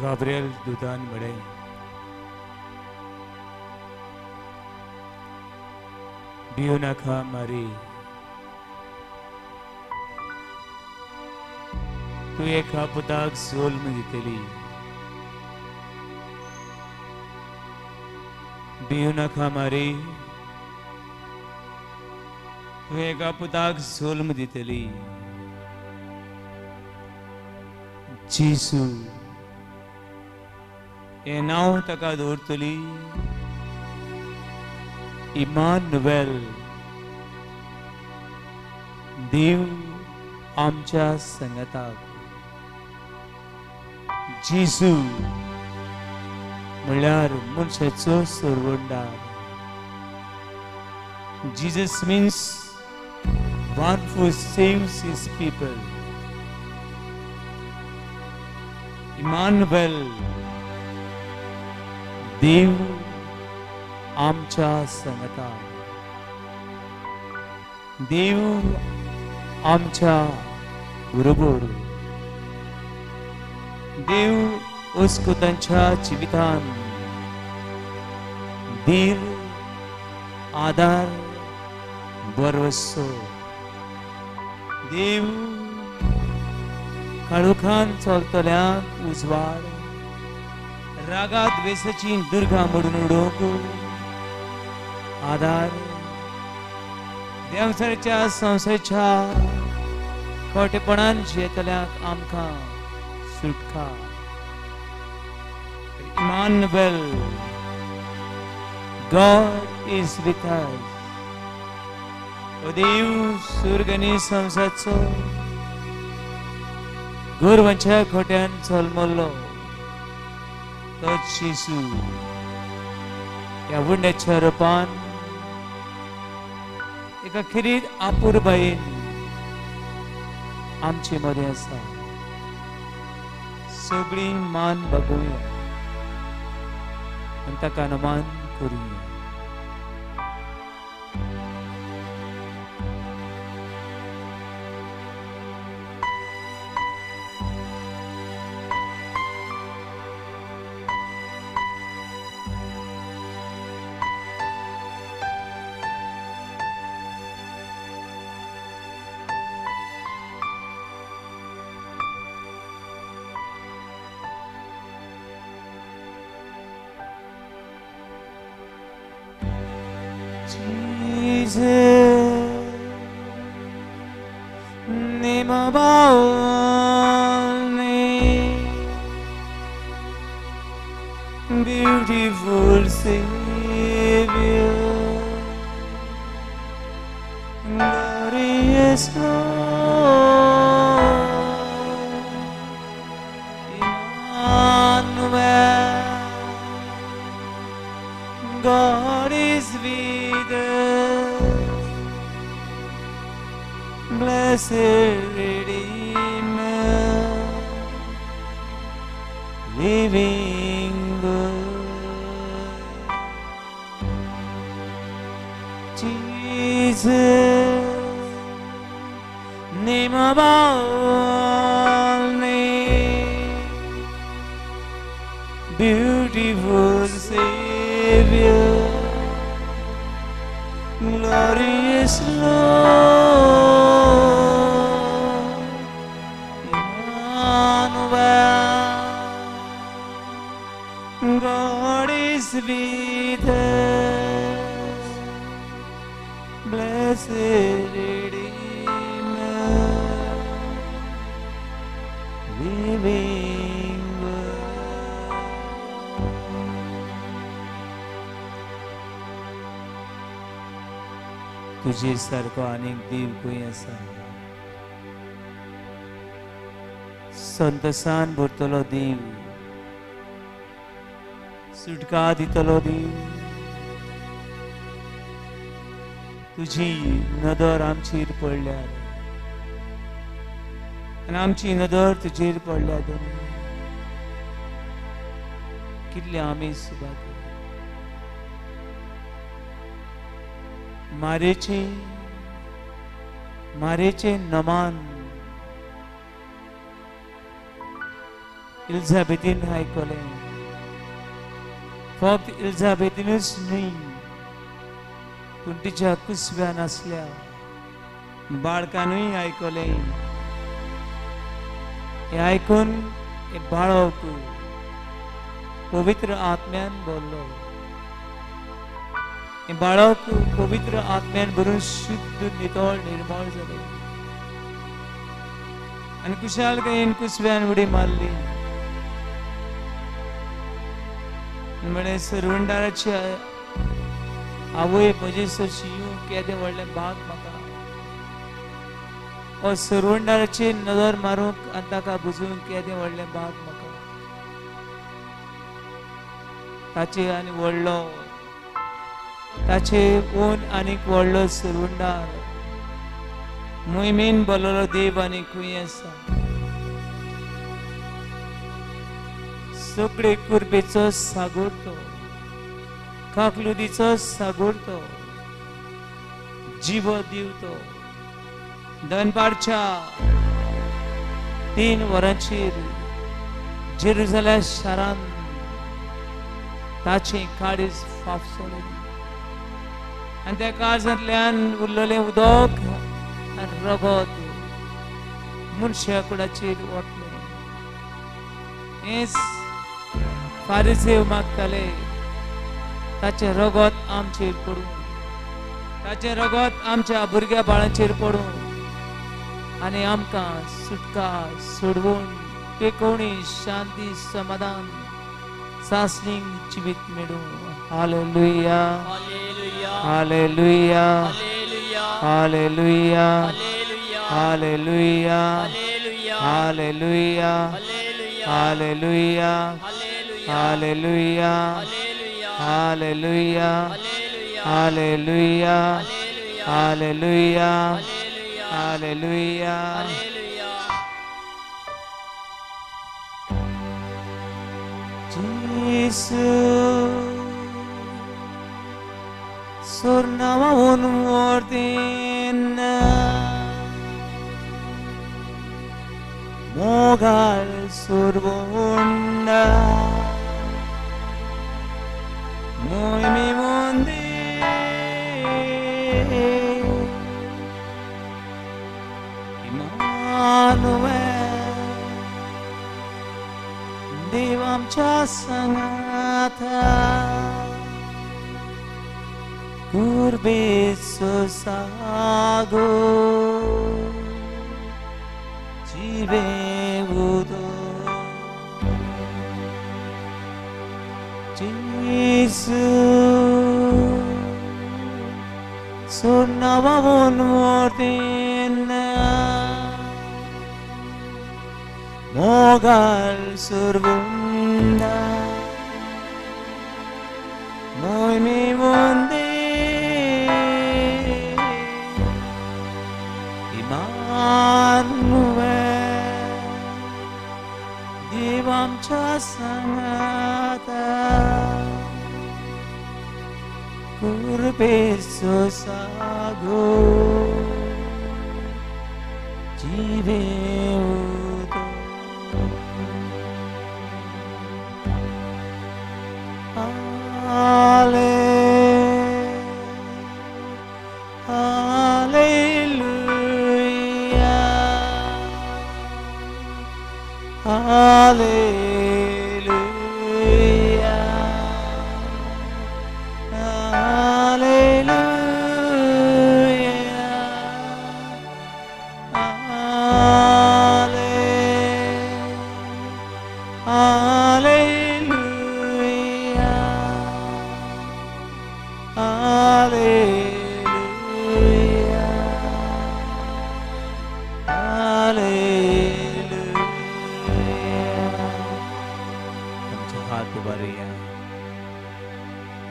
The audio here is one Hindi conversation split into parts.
गाब्रिएल दूतान म्हळे भिवू नाका मारी, तू एका पुताक जल्म दितली. भिवू नाका मारी, तू एका पुताक जल्म दितली. जेसू हे नाव ताका दवरतली इमानुएल, देव आमच्या संगताक. जेसू म्हळ्यार मनशाचो सर्वंडार. Jesus means one who saves his people. Emmanuel, देव आमच्या संगताक. देव आमच्या बरोबर. देव अस्कुतांच्या जिवितान धीर, आधार, भरवसो. देव काळोखान चलतल्यांक उजवाड, रागात वेसची दुर्गा मोडून उडोवंक आधार. देवसाच्या संवसाराच्या खोटेपणान जियेतल्यांक आमकां सुटका. Emmanuel, God is with us. O देव स्वर्ग आनी संवसाराचो गोरवांच्या खोट्यान चलमल्लो तोच येसू ह्या वंड्याच्या रुपान एका खिरीत आपुरबायेन आमचे मदें आसा. सगळीं मान बगुया आनी ताका नमान करुया. Jesus, name above all names, beautiful Savior, glorious Lord, Emmanuel, God is with us. Blessed Redeemer, living God. Jesus, name above all names, beautiful Savior, glorious Lord, Emmanuel, God is with us. Blessed Redeemer, living God. तुझे सारको अनेक देव कोई आसा. संतसान भरतलो देव, सुटका दितलो देव. तुझी नदर आमचेर पडल्यार आनी आमची नदर तुजेर पडल्या. दोन कितले आमी सुभाग मारेचे नमान इलिझाबेथीन आयकलें. फक्त इलिझाबेथीनच न्ही, पूण तिच्या कुसव्यान आसल्या बाळकानूय आयकलें. हे आयकून हे बाळक पवित्र आत्म्यान भरलो. हे बाळक पवित्र आत्म्यान भरून शुद्ध नितळ निर्मळ जालें आनी कुशालकायेन कुसव्यान उडी मारली. म्हणे सरवंडाराची आवय म्हजे सशी केदें व्हडलें भाग म्हाका. हो सरवंडाराची नजर मारूंक आनी ताका बुजूंक केदें व्हडलें भाग म्हाका. ताचे आनी व्हडलो, ताचे ओन आनीक व्हडलो सरवंडार मोहिमेन बोललो देव आनी खंय आसा. सगळे कुर्बेचो सागोर तो, काकलुदीचो सागोर तो, जीव दिव तो. दनपारच्या 3 वरांचेर जेरुसलेम शारान ताचे काळीज फाफसले आनी त्या काळजांतल्यान उरलेलें उदक आनी रगत मनशा कुडाचेर ओतलें. हेच फारिसेव मागताले ताचे रगत आमचेर पडूं, ताचे रगत आमच्या भुरग्या बाळांचेर पडूं आनी आमकां सुटका सोडवून पेकोवणी शांती समाधान सासणीक जिवीत मेळूं. Hallelujah, hallelujah, hallelujah, hallelujah, hallelujah, hallelujah, hallelujah, hallelujah, hallelujah, hallelujah, hallelujah. Jesus sornava un ordine mogal sorbonna moi mi mondi Immanuel देव आमच्या संगाथा कुर्बेचो सागो जिवे उदो जेसू सोनावा one मोर्तेना mogal sorbunda moi mi monde Immanuel Dev आमच्या संगाथा कुर्बेचो सागो जिवे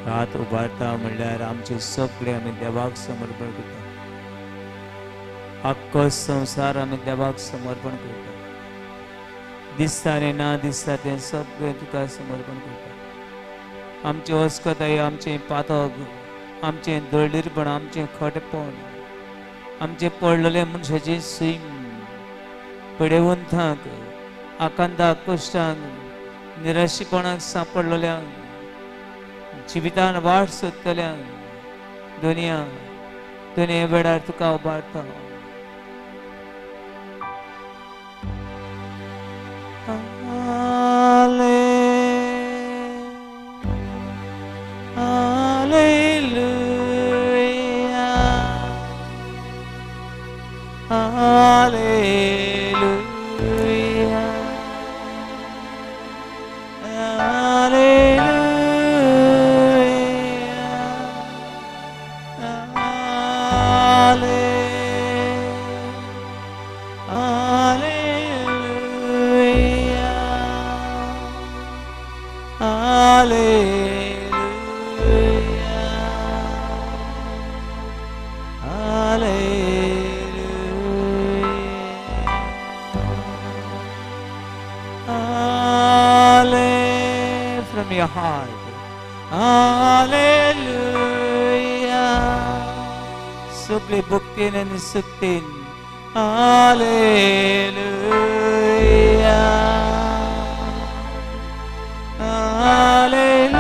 हात उबारता म्हणल्यार आमचे सगळे आमी देवाक समर्पण करता. आख्खो संवसार आमी देवाक समर्पण करता. दिसता आनी ना दिसता तें सगळें तुका समर्पण करता. आमची अस्कताय, आमचें पातक, आमचें दळिरपण, आमचें खटपण, आमचें पडलेले मनशाची सैम पडेवंथाक आकांताक कुश्टांक निराशीपणाक सांपडलेल्यांक जिवितान वाट सोदतल्यांक दुनिया वेळार तुका उबारता. From your heart, Hallelujah. Sukli buktin and suktin, Hallelujah, Hallelujah,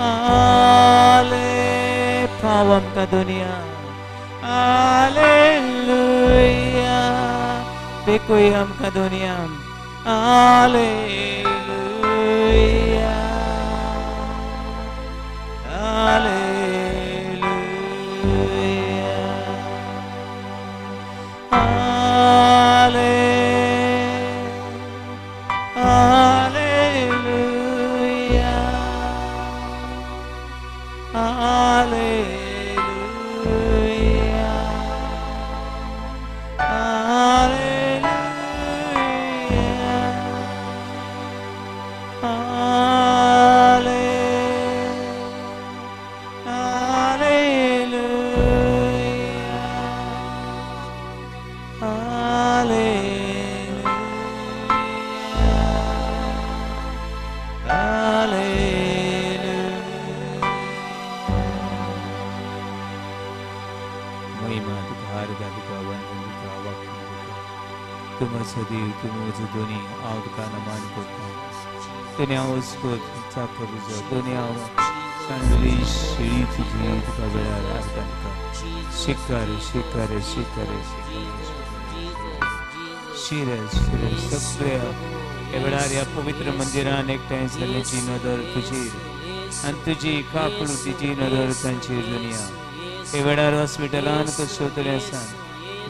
Hallelujah. Pawam ka dunia, Hallelujah. Bekuyam ka dunia, Hallelujah, Hallelujah, Hallelujah, Hallelujah. सदैव तुम्ही मुझे दोन्ही आवड का नमान करता दुनिया उसको चाकर जो दुनिया सांडली शिळी तुझी तुका वेळार आरकांका शिकारे शिकारे शिकारे शिरे शिरे सगळ्या वेळार या पवित्र मंदिरान एकठांय जाल्ल्याची नदर तुझेर आनी तुजी काकूळ तिची नदर तांचेर दुनिया हे वेळार हॉस्पिटलान कशेवतले आसा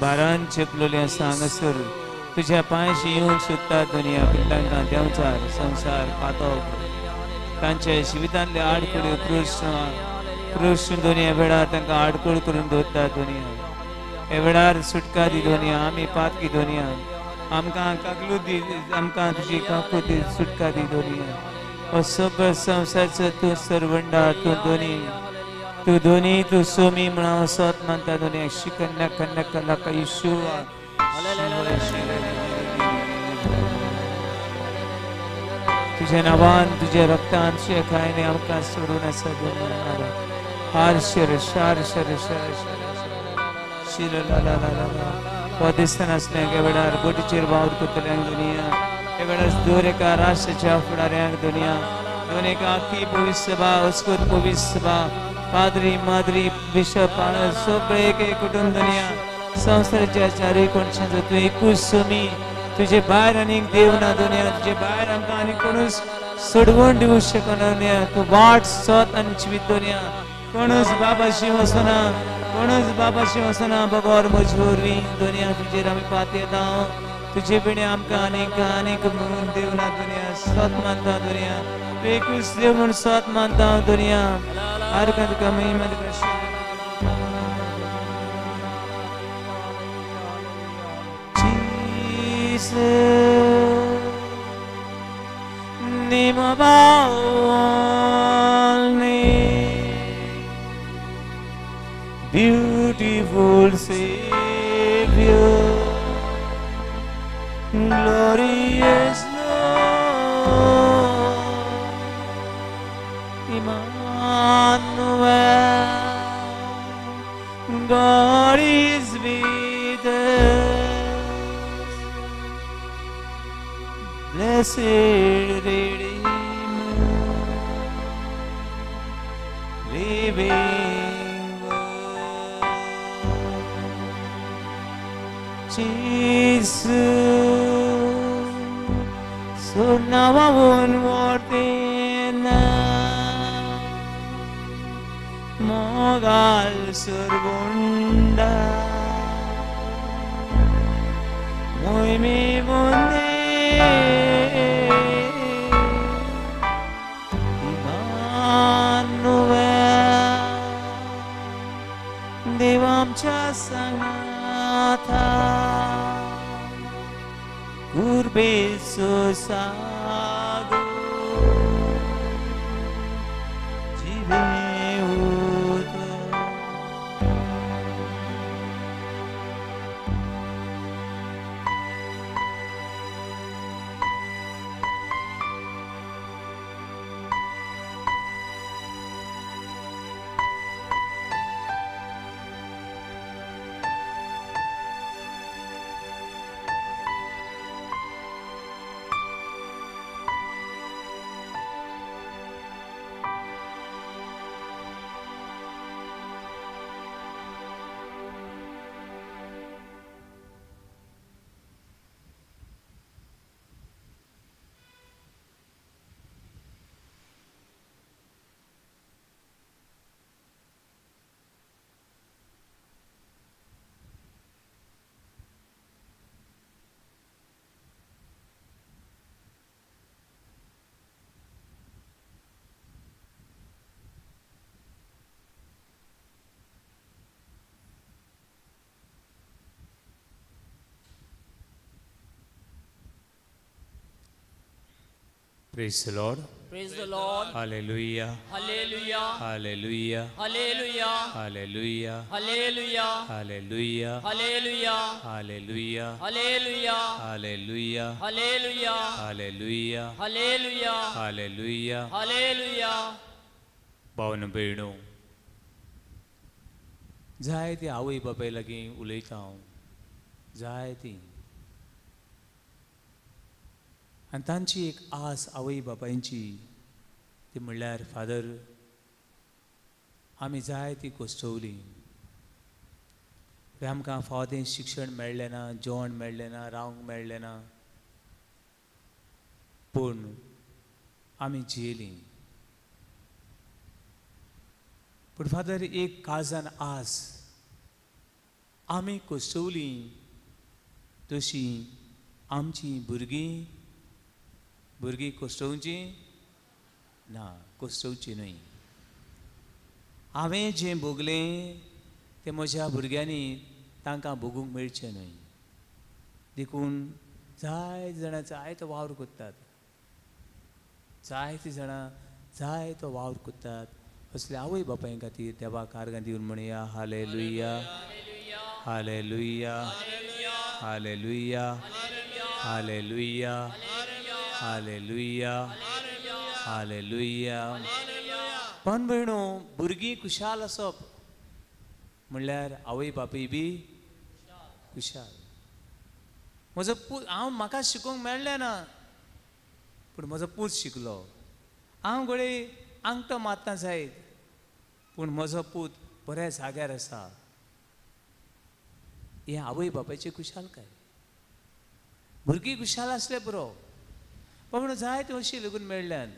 बारान चेपलोले आसा हांगासर तुझ्या पांयशी येवंक सोदता दुनिया पिल्लांका देंवचार संसार पातोक तांच्या जिवितांतले आडखळ्यो कृष्ण दुनिया वेळार तांकां आडखळ करून दवरता दुनिया हे वेळार सुटका दी दुनिया आमी पातकी दुनिया आमकां काकलू दी आमकां तुजी काकू दी सुटका दी दुनिया हो सगळो संवसारचो तूं सरवंडा तूं दोनी तूं सोमी म्हणून हांव सोत मानता दुनिया शिकन्या कन्या कलाका येशूवा तुझ्या नावान तुझ्या रक्तान शेखायने आमकां सोडून आसा दुनिया हार शर शार शर शर शिर ला ला ला ला हो दिसतना आसल्यांक हे वेळार बोटीचेर वावर करतल्यांक दुनिया हे वेळार दोन एका राष्ट्राच्या फुडाऱ्यांक दुनिया दोन एका आखी भविष्य सभा अस्कोत भविष्य सभा पाद्री माद्री बिशप सगळे एक कुटुंब दुनिया संसाराच्या चारय कोणशांचो तूं एकूच सोमी तुझे भायर आनीक देव ना दुनिया तुझे भायर आमकां आनी कोणूच सोडवून दिवंक शकना दुनिया तूं वाट सोत आनी जिवीत दुनिया कोणूच बाबाशी वचना कोणूच बाबाशी वचना बगोर मजबूरी दुनिया तुजेर आमी पात येता तुजे बिणे आमकां आनीक आनीक देव ना दुनिया सोत मानता दुनिया एकूच देव म्हूण सोत मानता दुनिया हर तुका महिमा तुका name of all names, beautiful Savior, glorious Lord, Emmanuel, God is with us. blessed Redeemer, living word. Jesus, so now I won't want mogal surbunda muy mi bonde Emmanuel देवांच्या संगाथा कुर्बे सुसागो जीवे Praise the Lord. Praise the Lord. Hallelujah. Hallelujah. Hallelujah. Hallelujah. Hallelujah. Hallelujah. Hallelujah. Hallelujah. Hallelujah. Hallelujah. Hallelujah. Hallelujah. Hallelujah. Hallelujah. Hallelujah. Hallelujah. भावन भयणो जाय ती आवय बापाय लागीं उलयता हांव जाय ती आनी तांची एक आस आवय बापायची ती म्हणल्यार फादर आमी जाय ती कोश्टवली आमकां फावतें शिक्षण मेळ्ळें ना जेवण मेळ्ळें ना रावंक मेळ्ळें ना पूण आमी जियेलीं पूण फादर एक काळजान आस आमी कोश्टवलीं तशीं आमचीं भुरगीं कोश्टोवची ना कोश्टोवची न्हय हांवें जें भोगलें तें म्हज्या भुरग्यांनी तांकां भोगूंक मेळचें न्हय देखून जाय जाणां जाय तो वावर कोत्तात जायतीं जाणां जाय तो वावर कोत्तात असले आवय बापाय खातीर देवाक आर्गां दिवन म्हणया hallelujah hallelujah hallelujah hallelujah hallelujah hallelujah पण भयणो भुरगीं खुशाल आसप म्हणल्यार आवय बापूय बी खुशाल म्हजो पूत म्हाका शिकोवंक मेळ्ळें ना पूण म्हजो पूत शिकलो हांव घडये आंगठो मारता जायत पूण म्हजो पूत बऱ्या जाग्यार आसा हें आवय बापायची खुशालकाय भुरगीं खुशाल आसले पुरो पण जायत अशी लागून मेळ्ळ्यान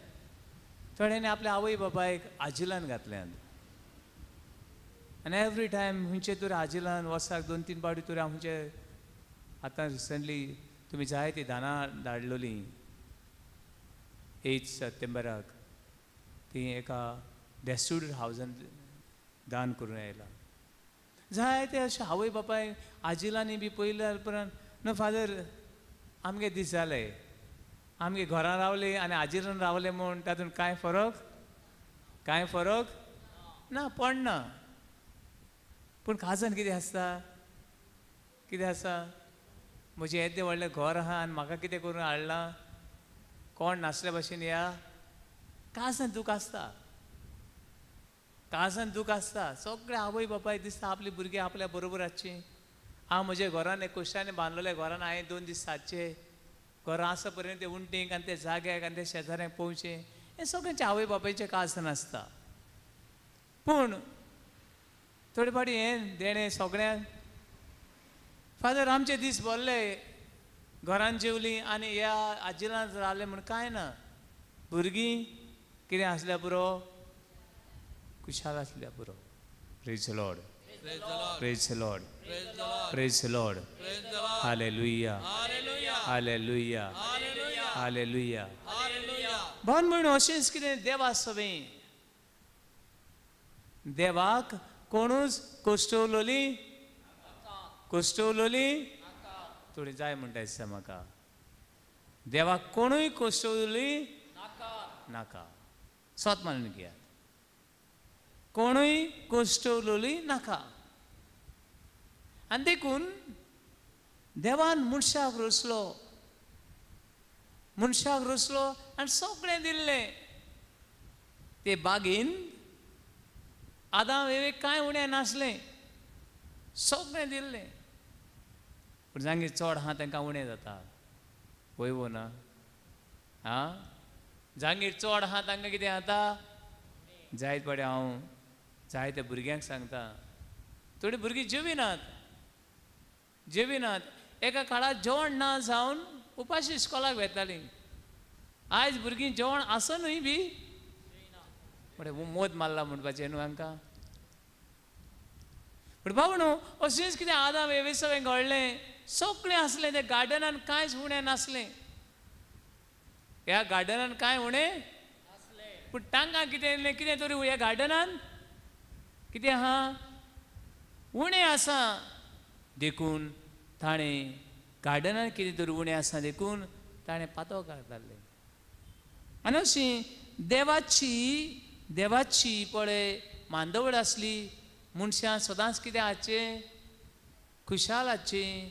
थोड्यांनी आपल्या आवय बापायक आजिलान घातल्यान आनी एवरी टायम खंयचे तरी आजिलान वर्साक 2-3 पावटी तरी हांव खंयचे आतां रिसंटली तुमी जायतीं दानां धाडलोलीं 8 सप्टेंबराक ती एका डेस्टिट्यूट हावजान दान करून आयला जायते अशे आवय बापाय आजिलांनी बी पयल्या उपरांत नो फादर आमगे दीस जाले आमगे घरां रावले आनी आजिलान रावले म्हूण तातूंत कांय फरक ना पडना पूण काजन कितें आसा म्हजें येदें व्हडलें घर आहा आनी म्हाका कितें करून हाडलां कोण नासल्या भशेन या काजन दूख आसता सगळे आवय बापाय दिसता आपली भुरगीं आपल्या बरोबर आसची हांव म्हज्या घरान एक कोश्टांनी बांदलेल्या घरान हांवें 2 दीस सादचे घरां आसा पर्यंत ते उंटीक आनी ते जाग्याक आनी ते शेजाऱ्यांक पोवचें हें सगळ्यांचे आवय बापायचें कास नासता. पूण थोडे फावटी हें देणें सगळ्यांक फादर आमचे दीस भरले घरान जेवलीं आनी ह्या आजिलान रावलें म्हण कांय ना. भुरगीं कितें आसल्या पुरो, खुशाल आसल्या पुरो. Praise the Lord, praise the Lord, praise the Lord. Hallelujah, hallelujah, hallelujah. भावन म्हणून अशेंच कितें देवा सवें देवाक कोणूच कोश्टवलोली थोडी जाय म्हणटा दिसता म्हाका. देवाक कोणूय कोश्टवलोली नाका. स्वत मानून घेयात. कोणूय कोश्टवलोली नाका. आनी देखून देवान मनशाक रचलो आनी सगळें दिल्लें. ते बागेन आदाम एवेक कांय उणें नासलें, सगळें दिल्लें. पूण जांगेर चड आहा तांकां उणें जाता. पळय ना आं, जांगेर चड आहा तांकां कितें जाता. जायत पावटी हांव जायत्या भुरग्यांक सांगता, थोडीं भुरगीं जेविनात. एका काळार जेवण ना जावन उपाशी इस्कॉलाक वेतालीं. आयज भुरगीं जेवण आसनूय बी मोद मारला म्हणपाचें न्हू हांकां. पूण बाबू न्हू अशेंच कितें आदाम एवे सगळें घडलें. सगळें आसलें तें गार्डनान, कांयच उणें नासलें. ह्या गार्डनान कांय उणें पूण तांकां कितें तरी ह्या गार्डनान कितें आहा, उणें आसा. देखून ताणें गार्डनान कितें तरी उणें आसा देखून ताणें पातळ काडतालें. आनी अशीं देवाची पळय मांदवड आसली. मनशां सदांच कितें हाडचें, खुशाल हाडचें,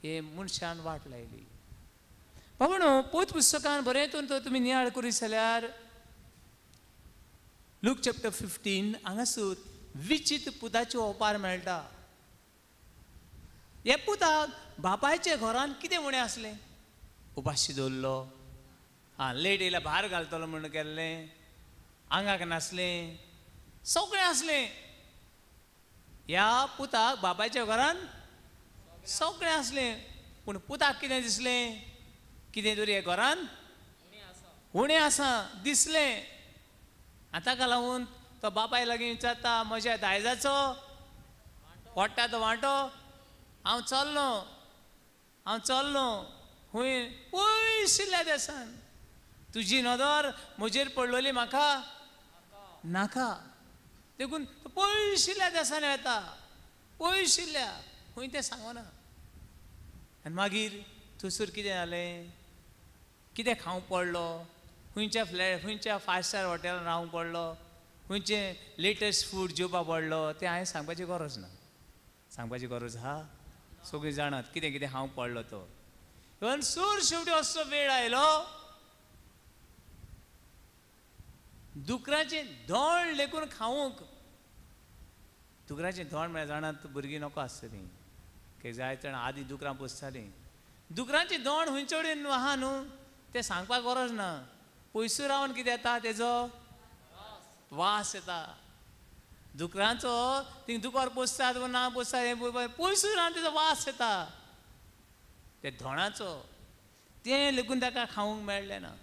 हे मनशान वाट लायली. बाबा न्हू पोत पुस्तकान बरयतून तो तुमी नियाळ करीत जाल्यार लूक चॅप्टर 15 हांगासर विचित्र पुताचे ओपार मेळटा. हे पुताक बापायच्या घरान कितें उणें आसलें. उपाशी दवरलो, लेट येयल्यार भायर घालतलो म्हण केल्लें, आंगाक नासलें, सगळें आसलें. ह्या पुताक बापायच्या घरान सगळें आसलें. पूण पुताक कितें दिसलें, कितें तरी हे घरान उणें आसा दिसलें. ताका लागून तो बापाय लागीं विचारता, म्हज्या दायजाचो पडटा तो वांटो हांव चल्लों खूंय पयशिल्ल्या देसान. तुजी नदर म्हजेर पडलोली म्हाका नाका. देखून तो पयशिल्ल्या देसान येता, पयशिल्ल्या खंय तें सांगना. आनी मागीर थंयसर कितें जालें, कितें खावंक पडलो, खंयच्या 5 स्टार हॉटेलान रावंक पडलो, खंयचें लेटस्ट फूड जेवपा पडलो, तें हांवें सांगपाची गरज ना. सांगपाची गरज आहा, सगळीं जाणात कितें कितें खावंक पडलो तो. इवन सूर शेवटी असो वेळ आयलो दुकराचें धोंड लेकून खावंक. दुकराचें धोंड म्हळ्यार जाणात भुरगीं नको आसतलीं, की जाय जाणां आदीं दुकरां पोसतालीं. दुकरांचें धोंड हुंयचोडीन आहा न्हू तें सांगपाक गरज ना. पयसू रावन कितें येता, तेजो वास येता. दुकरांचो थिंग दुकर पोसतात वा ना पोसतात हें पयसू रावन तेजो वास येता त्या धोंडाचो. तें लेकून ताका खावंक मेळ्ळें ना.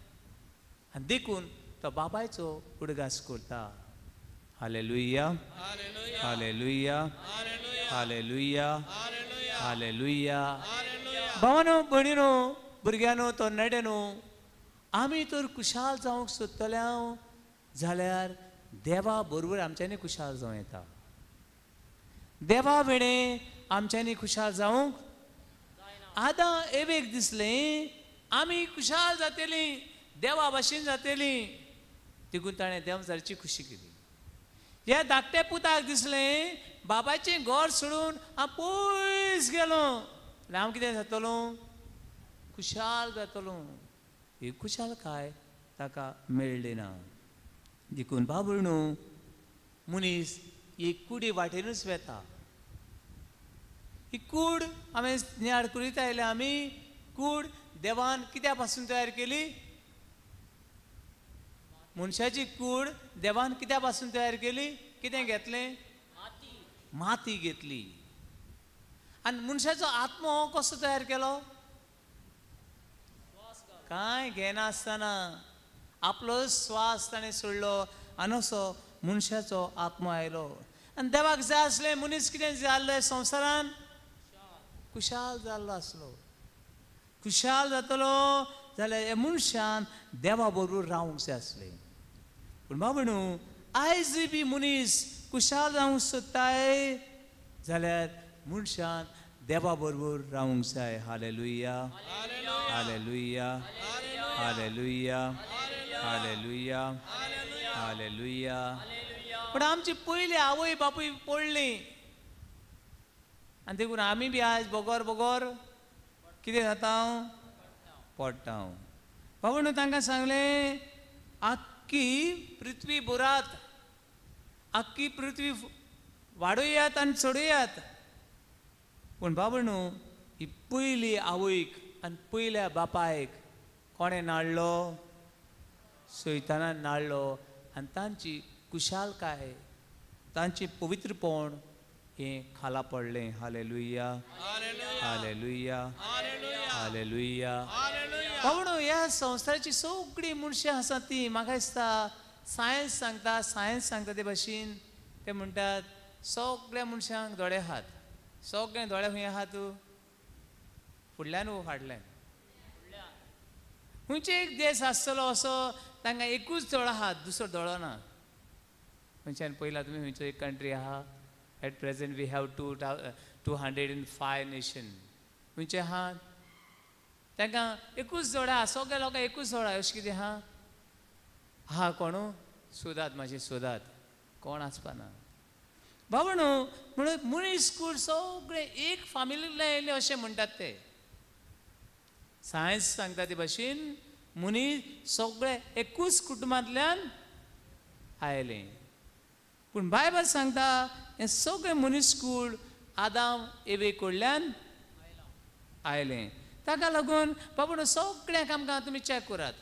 आनी देखून तो बापायचो उडगास करता. Hallelujah, hallelujah, hallelujah, hallelujah. भावानो भयणीनो भुरग्यानो तरणाट्यानो, आमी तर खुशाल जावंक सोदतले जाल्यार देवा बरोबर आमच्यांनी खुशाल जावं येता. देवा वेळें आमच्यांनी खुशाल जावंक आदां एवेक दिसलें आमी खुशाल जातलीं, देवा भाशेन जातलीं. देखून ताणें देवजारची खुशी केली. ह्या धाकट्या पुताक दिसलें बाबाचें घर सोडून हांव पयस गेलो जाल्यार हांव कितें जातलो, खुशाल जातलो. ही खुशालकाय ताका मेळ्ळी ना. देखून बाबळणू मनीस ही कुडी वाटेनूच वेता. ही कूड हांवें नियाळ करीत आयले आमी कूड देवान कित्या पासून तयार केली? मनशाची कूड देवान कित्या पासून तयार केली? कितें घेतलें? माती घेतली. आनी मनशाचो आत्मो कसो तयार केलो? कांय घेनासतना आपलो स्वास ताणें सोडलो आनी असो मनशाचो आत्मो आयलो. आनी देवाक जाय आसलें मनीस कितें जाल्लें संवसारान? खुशाल जाल्लो आसलो. खुशाल जातलो जाल्यार हे मनशान देवा बरोबर रावंक जाय आसलें. पूण बाबणू आयज बी मनीस खुशाल जावंक सोदताय जाल्यार मनशान देवा बरोबर रावंक जाय. Hallelujah, hallelujah, hallelujah, hallelujah, hallelujah. पूण आमची पयली आवय बापूय पडली आनी देखून आमी बी आज बोगोर बोगोर कितें जाता? पडटा. बाबणू तांकां सांगलें आख्खी पृथ्वी बुरात, आख्खी पृथ्वी वाडोयात आनी चडोयात. पूण बाबणू ही पयली आवयक आनी पयल्या बापायक कोणें नाडलो? सैतानान नाडलो. आनी तांची कुशालकाय, तांची पवित्रपण हें खाला पडलें. Hallelujah, hallelujah, hallelujah. बाबणू ह्या संवसाराची सगळीं मनशां आसा तीं म्हाका दिसता सायन्स सांगता ते भाशेन ते म्हणटात सगळ्या मनशांक दोळे आहात. सगळे दोळे खंय आहात? फुडल्यान वो फाटल्यान? खंयचे एक देश आसतलो असो तांकां एकूच दोळो आहात, दुसरो दोळो ना. खंयच्यान पयला तुमी खंयचो एक कंट्री आहा? At present we have 205 nation. खंयचे आहात? तांकां एकूच दोळो आहा. सगळ्या लोकांक एकूच दोळो अशें कितें आहा? हा कोणू? सोदात, मातशें सोदात. कोण आसपाना. बाबणू म्हणून मनीस कूड सगळे एक फामिलींतल्यान येयले अशें म्हणटात ते. सायन्स सांगता ते भाशेन मनीस सगळे एकूच कुटुंबांतल्यान आयले. पूण बायबल सांगता हे सगळे मनीस कूड आदाम एवे कडल्यान आयले. ताका लागून बाबून सगळ्यांक आमकां तुमी चॅक करात.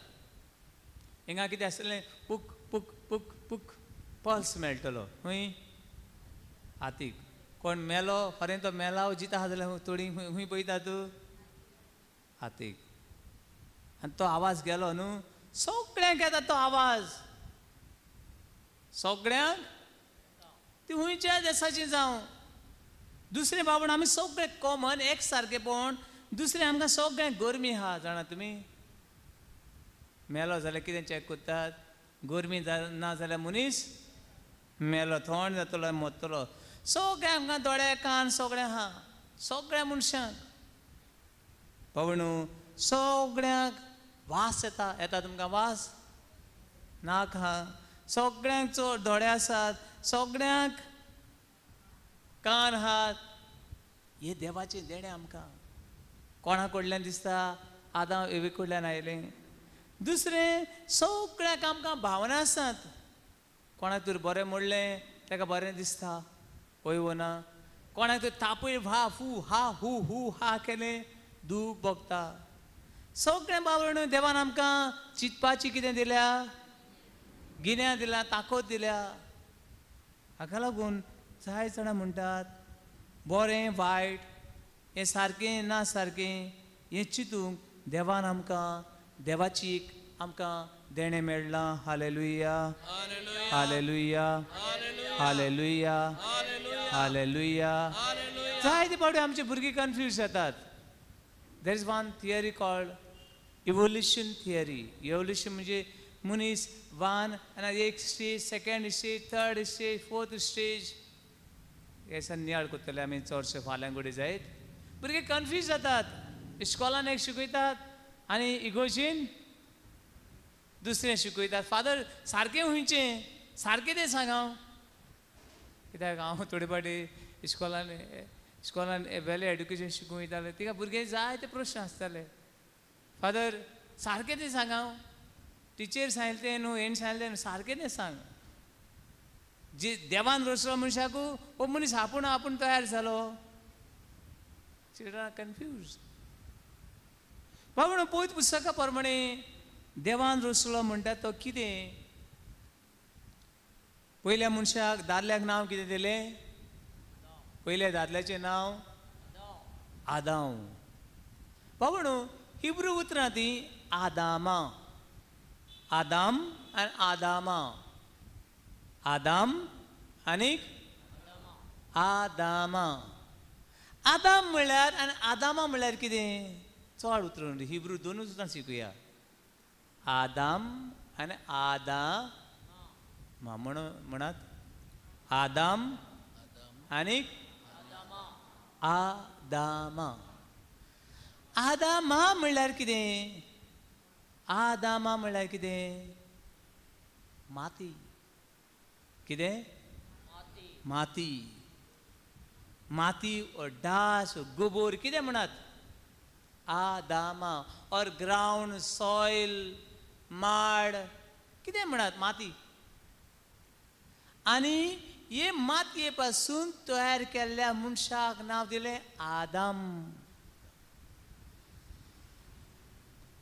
हिंगा कितें आसलें? पुक पुक पुक पुक पल्स मेळटलो. खंय? हातीक. कोण मेलो खरें तो मेला जिता आहा जाल्यार थोडीं खंय पळयतात? हातीक. आनी तो आवाज गेलो न्हू, सगळ्यांक येता तो आवाज. सगळ्यांक ती खंयच्या देशाची जावं. दुसरें बाबून आमी सगळे कॉमन एक सारकेपण. दुसरें आमकां सगळ्यांक गरमी आहा. जाणा तुमी? मेलो जाल्यार कितें चॅक करतात? गरमी ना जाल्यार मनीस मेलो, थंड जातलो, मरतलो. सगळ्यांक आमकां दोळे कान सगळें आहा. सगळ्या मनशांक. बाबणू सगळ्यांक वास येता तुमकां वास? नाक आहा. सगळ्यांक चड दोळे आसात. सगळ्यांक कान आहात. हे देवाचें देणें आमकां. कोणा कडल्यान दिसता? आदाम एवे कडल्यान आयलें. दुसरें सगळ्यांक आमकां भावना आसात. कोणाक तर बरें मोडलें ताका बरें दिसता, वय वो ना. कोणाक तर तापय हा फू हा हू हू हा केलें दूख भोगता. सगळें बाबडो देवान आमकां चिंतपाची कितें दिल्या? गिन्यां दिल्या, ताकद दिल्या. हाका लागून जाय जाणां म्हणटात बरें वायट हें सारकें ना सारकें हें चिंतूंक देवान आमकां देवाची आमकां देणें मेळ्ळां. Hallelujah, hallelujah, hallelujah, hallelujah. जायते फावटी आमचे भुरगीं कन्फ्यूज जातात. There is one theory called evolution theory. Evolution म्हणजे मनीस एक stage, second stage, third stage, fourth stage. हे सर नियाळ करतले आमी चडशे फाल्यां घोडी जायत. भुरगे कन्फ्यूज जातात. इस्कॉलान एक शिकयतात आनी इगोर्जीन दुसरें शिकयतात. फादर सारकें खंयचें? सारकें तें सांग. हांव कित्याक हांव थोडे फावटी इस्कॉलान वेल्यू एड्युकेशन शिकूंक वयताले. तिका भुरगे जायते प्रश्न आसताले. फादर सारकें तें सांग. हांव टिचर सांगलें तें न्हू, हेण सांगलें न्हू, सारकें तें सांग. जे देवान रचलो मनशाकू हो मनीस आपूण तयार जालो. Children are confuse. बाबा पवित्र पुस्तका प्रमाणे देवान रचलो म्हणटा तो कितें पयल्या मनशाक दादल्याक नांव कितें दिलें पयल्या दादल्याचें नांव आदाम बाबा हिब्रू उतरां ती आदामा आदाम आनी आदामा आदाम आनीक आदामा आदाम म्हळ्यार आनी आदामा म्हळ्यार कितें चड उतरून हिब्रू दोनूच उतरां शिकुया आदाम आनी म्हणत आदाम आनीक आदामा आदामा म्हळ्यार कितें आदामा म्हळ्यार कितें माती कितें माती माती डास गोबोर कितें म्हणत आदामा और ग्राउंड सॉयल माड कितें म्हणत माती आनी हे मातये पासून तयार केल्ल्या मनशाक नांव दिलें आदाम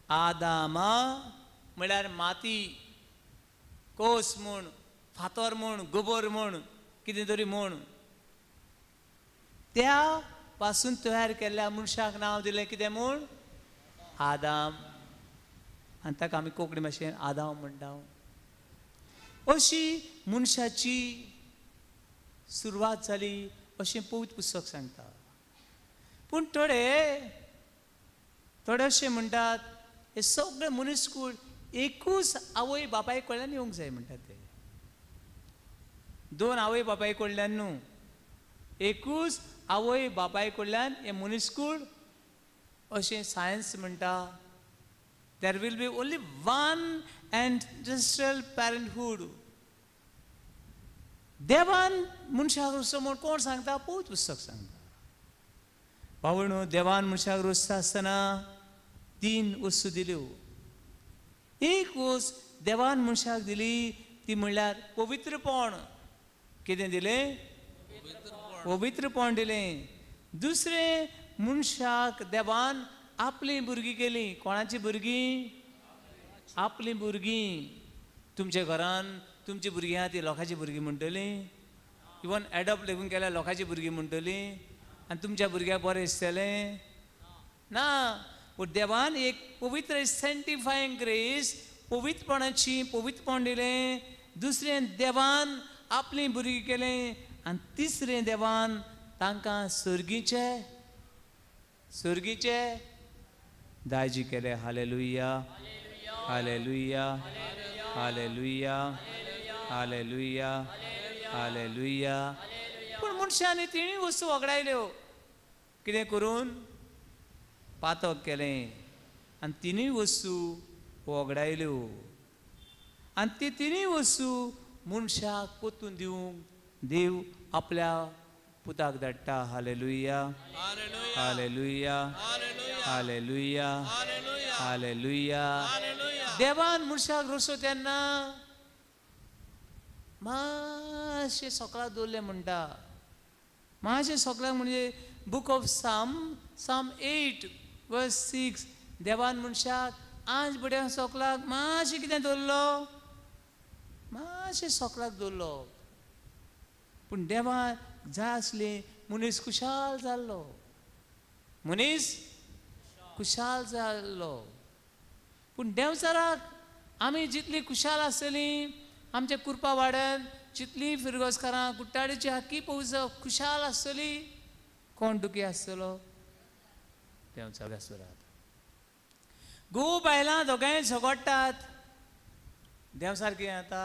आदामा म्हळ्यार माती कोस म्हूण फातर म्हूण गोबर म्हूण कितें तरी म्हूण त्या पासून तयार केल्ल्या मनशाक नांव दिलें कितें म्हूण आदाम आनी ताका आमी कोंकणी भाशेन आदाम म्हणटा अशी मनशाची सुरवात जाली अशें पवित्र पुस्तक सांगता पूण थोडे अशें म्हणटात हे सगळे मनीसकूळ एकूच आवय बापाय कडल्यान येवंक जाय म्हणटात ते दोन आवय बापाय कडल्यान न्हू एकूच आवय बापाय कडल्यान हे मनीसकूळ अशें सायन्स म्हणटा there will be only one ancestral parenthood देवान मनशाक समोर कोण सांगता पवित्र पुस्तक सांगता भावणो देवान मनशाक रोसता आसतना 3 वस्तू दिल्यो एक वस्त देवान मनशाक दिली ती म्हणल्यार पवित्रपण कितें दिलें पवित्रपण दिलें दुसरें मनशाक देवान आपली भुरगीं केली कोणाची भुरगीं आपली भुरगीं तुमच्या घरान तुमची भुरगीं आहा ती लोकांची भुरगीं म्हणटलीं इवन एडॉप्ट लेगून केल्यार लोकांची भुरगीं म्हणटलीं आनी तुमच्या भुरग्याक बरें दिसतलें ना पूण देवान एक पवित्र सेंटिफायींग ग्रेस पवित्रपण दिलें दुसरें देवान आपली भुरगीं केलें आनी तिसरें देवान तांकां सर्गीचे दायजी केले hallelujah hallelujah hallelujah hallelujah hallelujah पूण मनशांनी तिणूय वस्तू वगडायल्यो कितें करून पातक केलें आनी तिनूय वस्तू वगडायल्यो आनी ती तिनूय वस्तू मनशाक पोतून दिवंक देव आपल्या पुताक धाडटा हालेलुया हालेलुया हालेलुया हालेलुया देवान मनशाक रोसो तेन्ना मातशें सोकलाक दवरलें म्हणटा मातशें सोकलाक म्हणजे बूक ऑफ साम 8 verse 6 देवान मनशाक आज बड्या सोकलाक मातशें कितें दवरलो मातशें सोकलाक दवरलो पूण देवान जाय आसली मनीस खुशाल जाल्लो पूण देंवचाराक आमी जितली खुशाल आसतलीं आमच्या कुरपा वाड्यान जितलीं फिरगोसकारां कुट्टाडीची हाकी पळोवचो खुशाल आसतली कोण दुखी आसतलो देंवचार आसतलो घोव बायलां दोगांय झगडटात देंवचार कितें जाता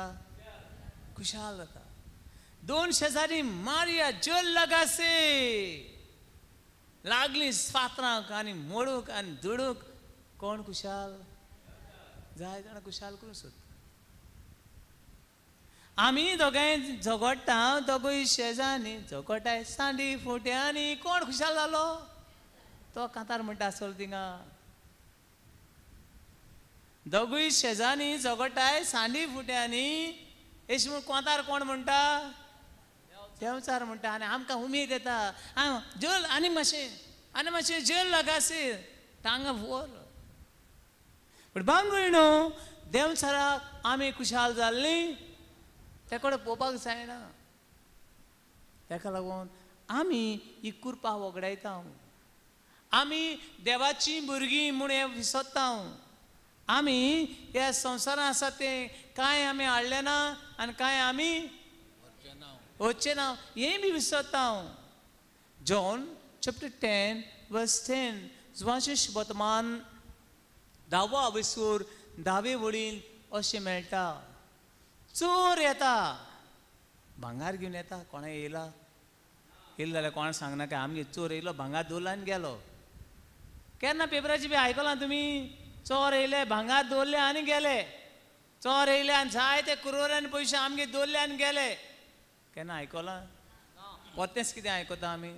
खुशाल जाता 2 शेजारी मारिया जल लगासे लागली फातरांक आनी मोडूंक आनी धुडूंक कोण खुशाल जाय जाणां खुशाल करूं सोदता आमी दोगांय झगडटा दोगूय शेजानी झगडटाय सांडी फोट्यांनी कोण खुशाल जालो तो कांतार म्हणटा आसतलो थिंगा दोगूय शेजानी झगडटाय सांडी फुट्यांनी एश म्हूण कोंतार कोण म्हणटा देंवचार म्हणटा आनी आमकां उमेद येता जल आनी मातशें जल लगासे टांगा फोर पण बांगयणो देवसराक आमी खुशाल जाल्ली तेकडे पळोवपाक जायना. ताका लागून आमी ही कुरपा वगडायता. आमी देवाची भुरगीं म्हूण हें विसरता. आमी ह्या संवसारांत आसा तें कांय आमी हाडलें ना आनी कांय आमी वचचें ना हेंय बी विसरता. जॉन चॅप्टर 10 वर्स 10 सुवाशीश वर्तमान 10वा विसूर 10वे वळीन अशें मेळटा. चोर येता भांगार घेवन येता. कोणा येयला जाल्यार कोणा सांगना काय आमगे चोर येयलो भांगार दवरला आनी गेलो. केन्ना पेपराची बी आयकलां तुमी चोर येयले भांगार दवरले आनी गेले. चोर येयले आनी जायते करोडांनी पयशे आमगे दवरले आनी गेले. केन्ना आयकलां? परतेंच कितें आयकता आमी?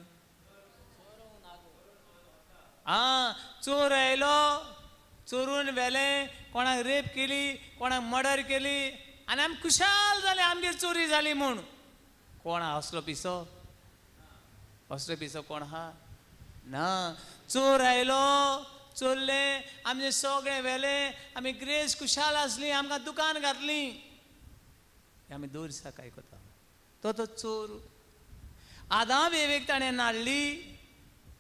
चोर येयलो चोरून व्हेलें कोणाक रेप केली कोणाक मर्डर केली आनी आमी खुशाल जाले आमगेर चोरी जाली म्हूण. कोण आहा असलो पिसो? असलो पिसो कोण आहा? ना. चोर आयलो चोरले आमचे सगळे व्हेले आमी ग्रेस खुशाल आसली आमकां दुकान घातली. आमी 2 दिसाक आयकता तो चोर आदां वेवेक ताणें नाडली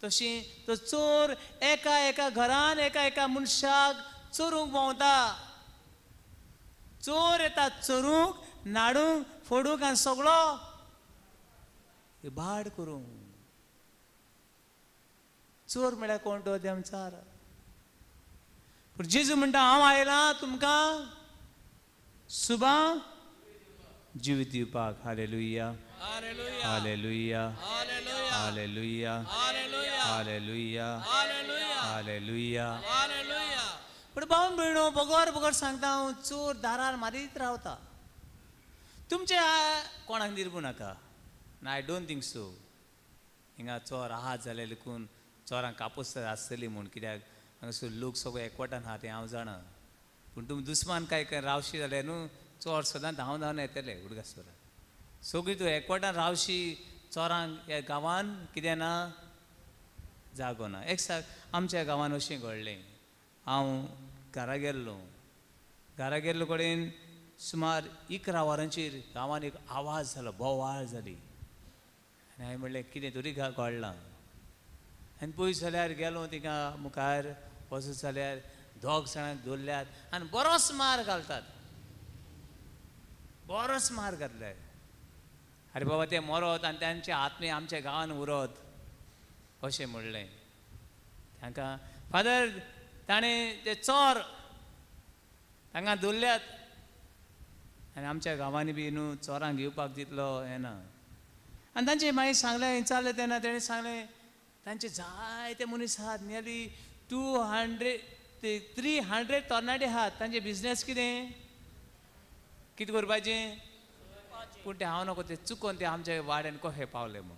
तशी तो चोर एका घरान एका मनशाक चोरूंक भोंवता. चोर येता चोरूंक नाडूंक फोडूंक आनी सगळो इबाड करूंक. चोर म्हळ्यार कोण तो देंवचार. पूण जेजू म्हणटा हांव आयलां तुमकां सुबां जिवीत दिवपाक. Hallelujah hallelujah hallelujah hallelujah hallelujah. पूण भावन भयणो बगोर सांगता हांव चोर दारार मारीत रावता. तुमचे कोणाक निर्भू नाका. ना आय डोंट थिंक सो. हिंगा चोर आहात जाल्यार लेकून चोरांक कापूस आसतली म्हूण. कित्याक हांगासर लोक सगळे एकवटान आहा तें हांव जाणा. पूण तुमी दुस्मान काय रावशी जाल्यार न्हू चोर सदांच धांवन येतले उडगासोर. सगळीं तूं एकवटान रावशी चोरांक ह्या गांवांत कितें ना जागो ना. एक आमच्या गांवांत अशें घडलें. हांव घरा गेल्लो कडेन सुमार 11 वरांचेर गांवांत एक आवाज जालो बोवाळ जाली आनी हांवें म्हणलें कितें तरी घडलां. आनी पयस जाल्यार गेलो तिका मुखार वचत जाल्यार 2 जाणांक दवरल्यात आनी बरोच मार घालतात. बरोच मार घातल्यात. अरे बाबा ते मरत आनी तांचे आत्मे आमच्या गांवांत उरत अशें म्हणलें. तांकां फादर ताणें ते चोर तांकां दवरल्यात आनी आमच्या गांवांनी बी न्हू चोरांक घेवपाक तितलो हें ना. आनी तांचे मागीर सांगलें विचारलें तेन्ना तेणें सांगलें तांचे जायते मनीस आहात नियरली 300 तरणाटे आहात. तांचे बिजनेस कितें करपाचें. पूण तें हांव नको तें चुकोन ते आमच्या वाड्यान कशें पावले म्हूण.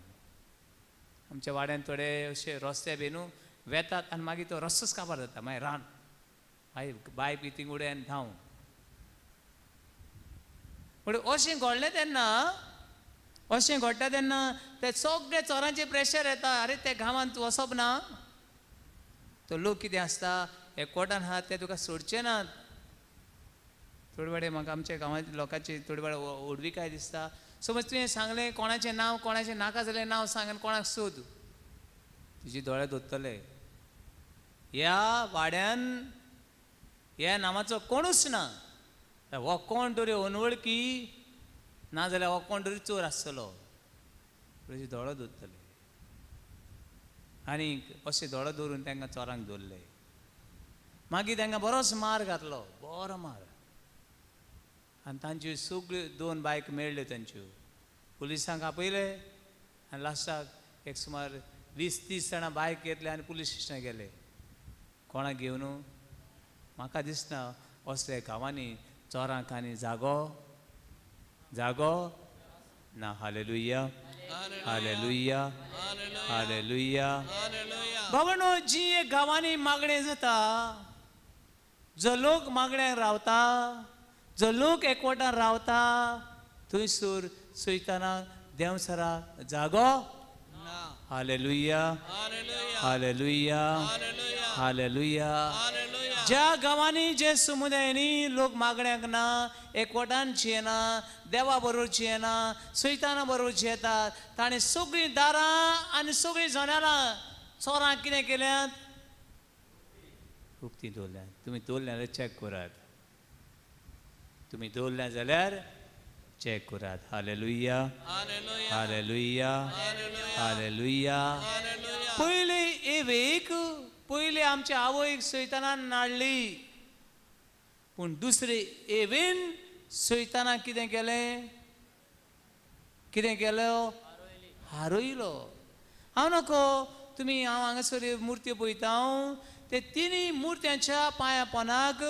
आमच्या वाड्यान थोडे अशे रस्ते बी न्हू वेतात आनी मागीर तो रस्तोच काबार जाता. मागीर रान मागीर बायक बी थिंग उडय आनी धांव. पूण अशें घडलें तेन्ना अशें घडटा तेन्ना ते सगळे चोरांचेर प्रेशर येता. अरे ते गांवांत वचप ना. तो लोक कितें आसता एकवटान आहात ते तुका सोडचे नात. थोडे वेळे म्हाका आमच्या गांवांतल्या लोकांची थोडे वेळ ओडविकाय दिसता. समज तुवें सांगलें कोणाचें नांव कोणाचें नाका जाल्यार नांव सांग आनी कोणाक सोद तुजी दोळे दोत्तले. ह्या वाड्यान ह्या नांवाचो कोणूच ना. हो कोण तरी अनवळखी ना जाल्यार हो कोण तरी चोर आसतलो. तुजे दोळे दोत्तले. आनी अशें दोळे दवरून तांकां चोरांक दवरले. मागीर तांकां बरोच मार घातलो बरो मार. आनी तांच्यो सगळ्यो 2 बायक मेळ्ळ्यो तांच्यो. पुलिसांक आपयले आनी लास्टाक एक सुमार 20-30 जाणां बायक घेतले आनी पुलीस स्टेशनाक गेले. कोणाक घेवन म्हाका दिसना असले गांवांनी चोरांक आनी जागो ना. Hallelujah hallelujah hallelujah. बाबा जी एक गांवांनी मागणें जाता जो लोक मागण्यांक रावता जो लोक एकवटान रावता थंयसर सयताना देंवसरा जागो. हालेलुया हालेलुया हालेलुया ज्या गावांनी जे समुदायांनी लोक मागण्याक ना एकवटांची येना देवा बरोबरची येना सैताना बरोबरची येतात ताणें सगळीं दारां आनी सगळीं जनेलां चोरांक कितें केल्यात उक्ती दवरल्यात तुमी दवरल्या जाल्यार चॅक करात तुमी दवरल्या जाल्यार चॅक करात हालेलुया हालेलुया हालेलुया पयली एवेक पयली आमच्या आवयक सैतानान नाडली पूण दुसरे एवेन सैतानाक कितें केलें कितें केलो हारयलो हांव नको तुमी हांव हांगासर मुर्त्यो पळयता हांव ते तिनी मुर्त्यांच्या पांया पोंदाक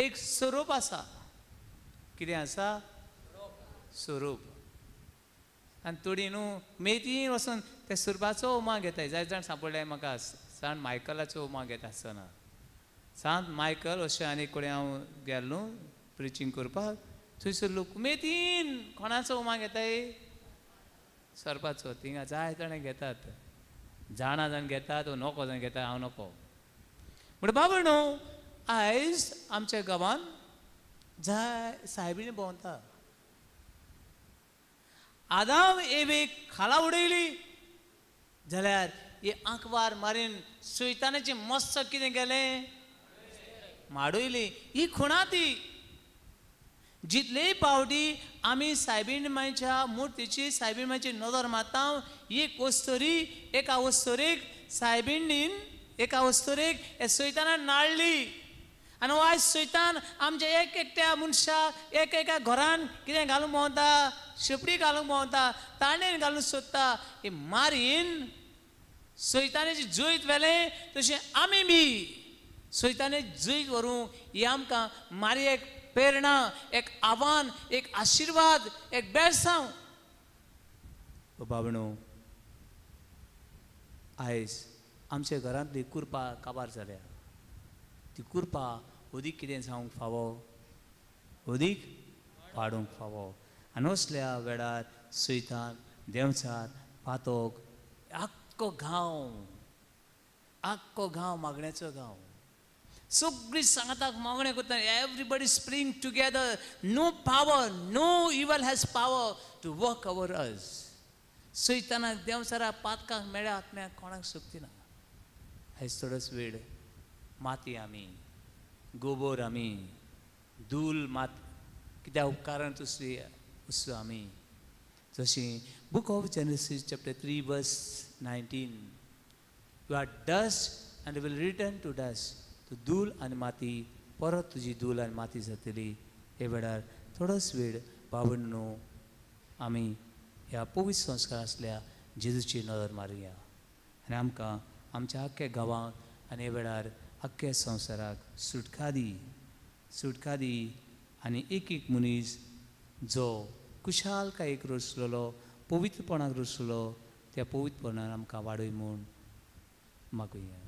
एक स्वरूप आसा कितें आसा स्वरूप आनी थोडी न्हू मेथीन वचून त्या स्वरुपाचो उमा घेताय जाय जाण सांपडले म्हाका सांत मायकलाचो उमा घेता आसतना सांत मायकल अशें आनी कडेन हांव गेलो न्हू प्रिचींग करपाक थंयसर लोक मेथीन कोणाचो उमा घेताय सरपाचो थिंगा जाय जाणें घेतात जाणा जाण घेतात नोको जाण घेतात हांव नोको म्हण बाबा न्हू आयज आमच्या गांवांत जाय सायबीण भोंवता आदाम एवेक खाला उडयली जाल्यार ही आंकवार मारीन सैतानाचें मस्तक कितें केलें माडयली ही खुणा ती जितलेय पावटी आमी सायबीण मायच्या मुर्तीची सायबीण मायची नदर मारता एक वस्तोरी एका वस्तोरेक सायबीणीन एका वस्तोरेक हे सैतानान नाडली आनी आयज सैतान आमच्या एक एकट्या मनशाक एक एका घरान कितें घालूंक भोंवता शेपडी घालूंक भोंवता ताणेन घालूंक सोदता हे मारीन सैतानाची जैत व्हेलें तशें आमी बी सैतानाची जैत व्हरूं ही आमकां मारी एक प्रेरणा एक आव्हान एक आशिर्वाद एक बेळसांव बाबणो आयज आमच्या घरांतली कुरपा काबार जाल्या ती कुरपा उदीक कितें जावंक फावो उदीक पाडूंक फावो आनी असल्या वेळार सैतान देंवचार पातोक आख्खो गांव मागण्याचो गांव सगळीं सांगताक मागणें करता everybody spring together no power no evil has power to work our us सैतानाक देंवचारा पातकाक मेळ्या आत्म्याक कोणाक शक्ती ना आयज थोडोच वेळ माती आमी गोबर आमी धूल मात कित्या उपकारान तुसली उसू आमी जशी book of Genesis chapter 3 verse 19 you are dust and will return to dust तूं धूल आनी माती परत तुजी धूल आनी माती जातली हे वेळार थोडोच वेळ बाबण न्हू आमी ह्या पवित्र संस्कार आसल्या जेजूची नदर मारुया आनी आमकां आमच्या आख्ख्या गांवांत आनी हे वेळार आख्ख्या संवसाराक सुटका दी आनी एक एक मनीस जो कुशालकायेक रुसलेलो पवित्रपणाक रुसलो त्या पवित्रपणान आमकां वाडय म्हूण मागुया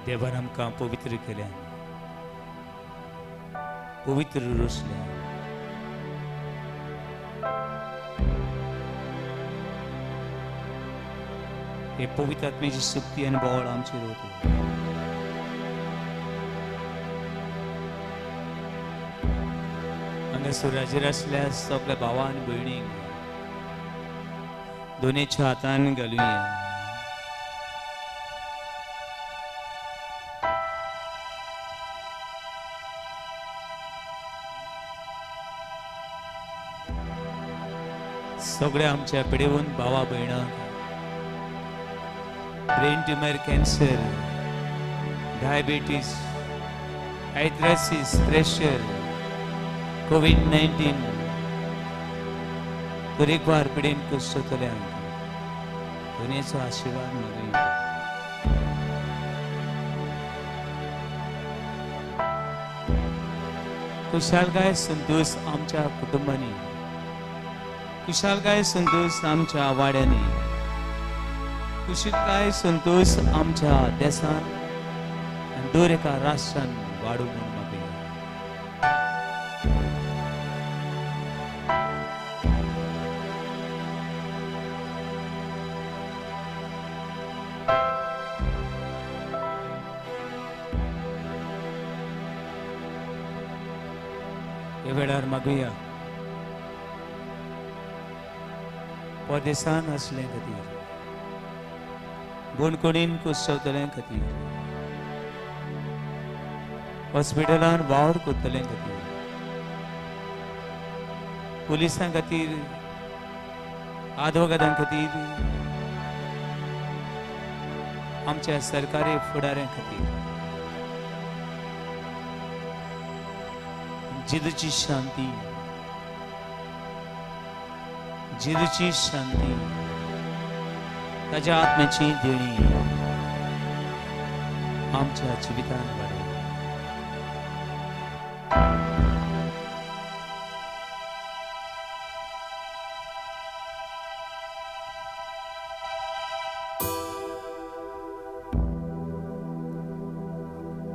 देवान आमकां पवित्र केल्या पवित्र रुसल्या हे पवित्र आत्म्याची शक्ती आनी बळ आमचेर वता हांगासर हाजीर आसल्या सगळ्या भावां आनी भयणींक दोनीच्या हातान घालुया सगळ्या आमच्या पिढीवून भावा भयणांक brain tumour, cancer, diabetes, arthritis, pressure, कोविड-19 तरेकवार पिढीन कुसतल्यांक दुनियेचो आशीर्वाद मागूया. खुशालकाय संतोष आमच्या कुटुंबांनी, खुशालकाय संतोष आमच्या वाड्यांनी, खुशालकाय संतोष आमच्या देशान आनी दर एका राष्ट्रान वाडूं म्हूण मागूया. हे वेळार मागुया परदेसान असले खातीर, कोणकोणीन कुसवतले खातीर, हॉस्पिटलान वावर करतले खातीर, पुलिसां खातीर, आदवोगादां खातीर, आमच्या सरकारी फुडाऱ्यां खातीर जिदची शांती, जिदची शांती, ताच्या आत्म्याची देणी आमच्या जिवितान वाडय.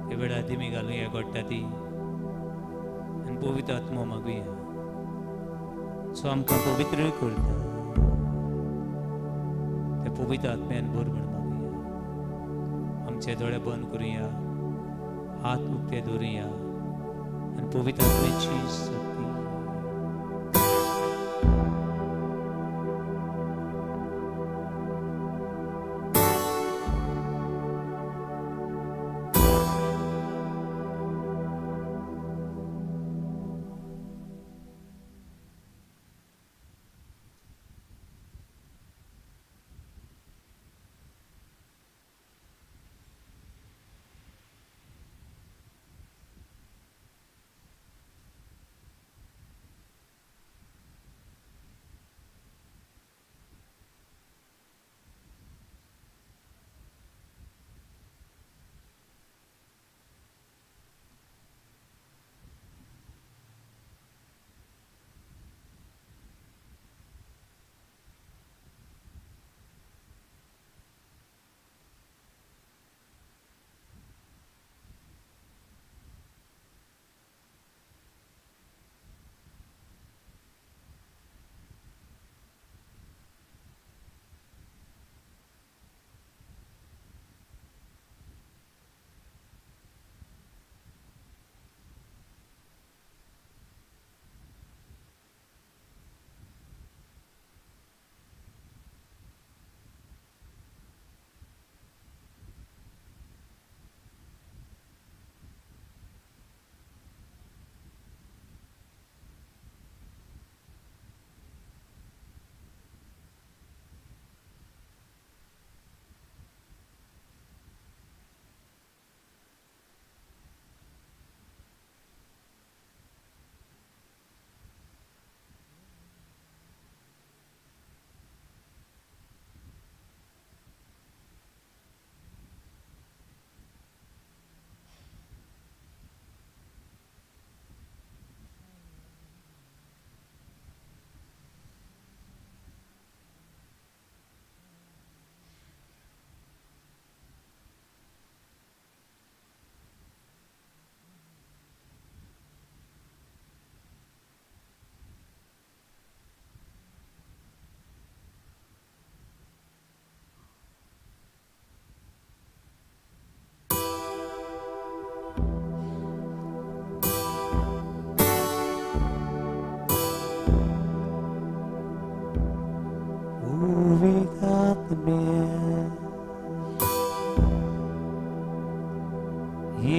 हे वेळा दिमी घालूया गोडटा ती आनी पवित्र आत्मा मागुया सो आमकां पवित्र करता. ते पवित्र आत्म्यान भर म्हण मागुया. आमचे दोळे बंद करुया, हात उक्ते दवरुया आनी पवित्र आत्म्याची शक्ती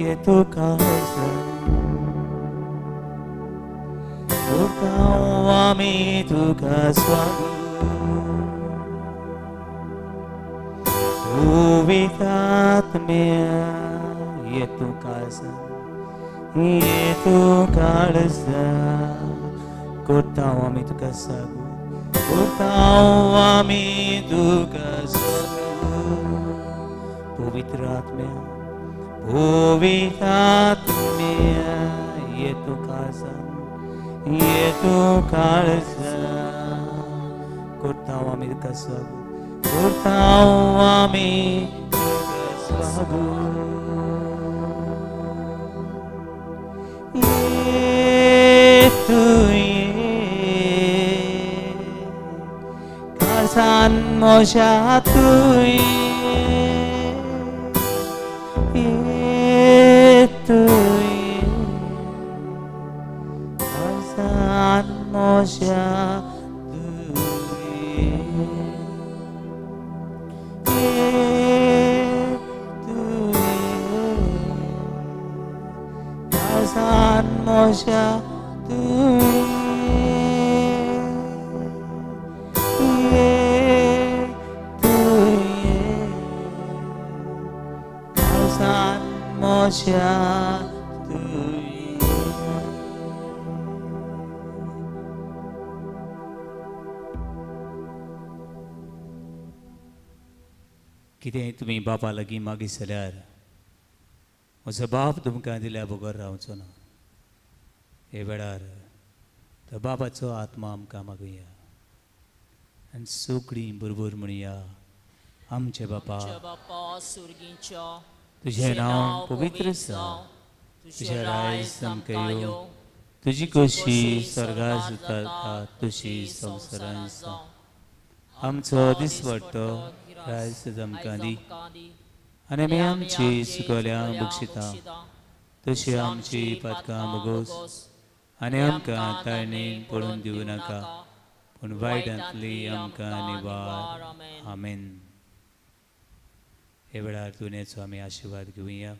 e tu casa o आम्ही तुका स्वागत पवित्रात्म्या येतो काळजा येतो काळजा करताव आम्ही तुका स्वागत करताव आम्ही तुका स्वागत पवित्र आत्म्या येतो काळजा येतो काळजा करताव आम्ही तुका स्वागत करताव आम्ही तुका स्वागत काळजान मोशा तुय काळजान मोशा Mosha tu Mosha tu कितें तुमी बापा लागीं मागिसल्यार म्हजो बाप तुमकां दिल्या बगर रावचो ना हे वेळार तो बापाचो आत्मा आमकां मागुया आनी सगळीं बरोबर म्हणया आमचे बापा सुर्गींच्या तुझें नांव पवित्र जावं तुझें रायज आमकां येवं तुजी कशी स्वर्गांत जाता तशी संवसारांत जावं आमचो दिसवटो रायज आमकां दी आनी आमी आमची चुकल्यां बक्षिता तशी आमची पातकां बगोस आनी आमकां ताळणेन पडून दिवं नाका पूण वायटांतली आमकां निवार आमेन हे वेळार तुनेचो आमी आशिर्वाद घेवया